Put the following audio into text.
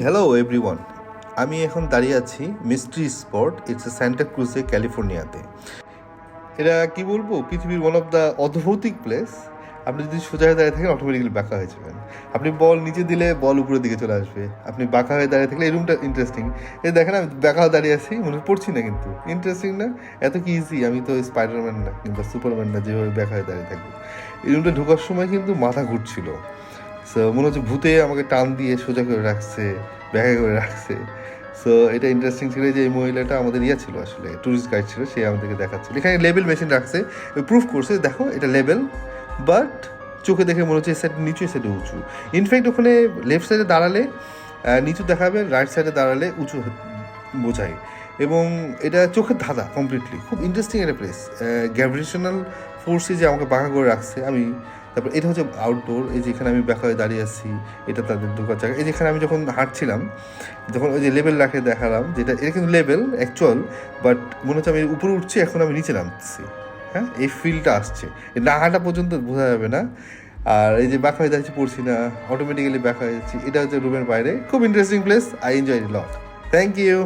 Hello everyone. আমি এখন দাঁড়িয়ে আছি মিস্ট্রি স্পট, ইটস সান্টা ক্রুজে, ক্যালিফোর্নিয়াতে। এটা কি বলবো, পৃথিবীর ওয়ান অফ দ্য অদ্ভৌতিক প্লেস। আপনি যদি সোজা হয়ে দাঁড়িয়ে থাকেন অটোমেটিক্যালি বাঁকা হয়ে যাবেন। আপনি বল নিচে দিলে বল উপরের দিকে চলে আসবে। আপনি বাঁকা হয়ে দাঁড়িয়ে থাকলে এই রুমটা ইন্টারেস্টিং। এই দেখেন আমি বাঁকা হয়ে দাঁড়িয়ে আছি, মনে পড়ছি না, কিন্তু ইন্টারেস্টিং না? এত কি ইজি? আমি তো স্পাইডারম্যান না কিংবা সুপারম্যান না যেভাবে বাঁকা হয়ে দাঁড়িয়ে থাকবো। এই রুমটা ঢোকার সময় কিন্তু মাথা ঘুরছিল। সো মনে হচ্ছে ভূতে আমাকে টান দিয়ে সোজা করে রাখছে, ব্যাখ্যা করে রাখছে। সো এটা ইন্টারেস্টিং ছিল যে এই মহিলাটা আমাদের ছিল, আসলে ট্যুরিস্ট গাইড ছিল, সে আমাদেরকে দেখাচ্ছিল। এখানে লেবেল মেশিন রাখছে, প্রুফ করছে, দেখো এটা লেবেল, বাট চোখে দেখে মনে হচ্ছে এই সাইড নিচু, এই সাইডে উঁচু। ইনফ্যাক্ট ওখানে লেফট সাইডে দাঁড়ালে নিচু দেখাবে, রাইট সাইডে দাঁড়ালে উঁচু বোঝায়। এবং এটা চোখের ধাঁধা কমপ্লিটলি। খুব ইন্টারেস্টিং একটা প্লেস। গ্র্যাভিটেশনাল ফোর্সে যে আমাকে বাঁকা করে রাখছে। তারপর এটা হচ্ছে আউটডোর, এই যেখানে আমি ব্যাকা হয়ে দাঁড়িয়ে আছি, এটা তাদের ঢোকার জায়গা। এই যেখানে আমি যখন হাঁটছিলাম, যখন ওই যে লেবেল রাখে দেখালাম, যেটা এটা কিন্তু লেবেল অ্যাকচুয়াল, বাট মনে হচ্ছে আমি উপরে উঠছি, এখন আমি নিচে নামছি। হ্যাঁ, এই ফিলটা আসছে, না হাঁটা পর্যন্ত বোঝা যাবে না। আর এই যে ব্যাকা হয়ে যাচ্ছি, পড়ছি না, অটোমেটিক্যালি ব্যাকা হয়ে যাচ্ছি। এটা হচ্ছে রুমের বাইরে। খুব interesting place, I enjoy it lot. Thank you.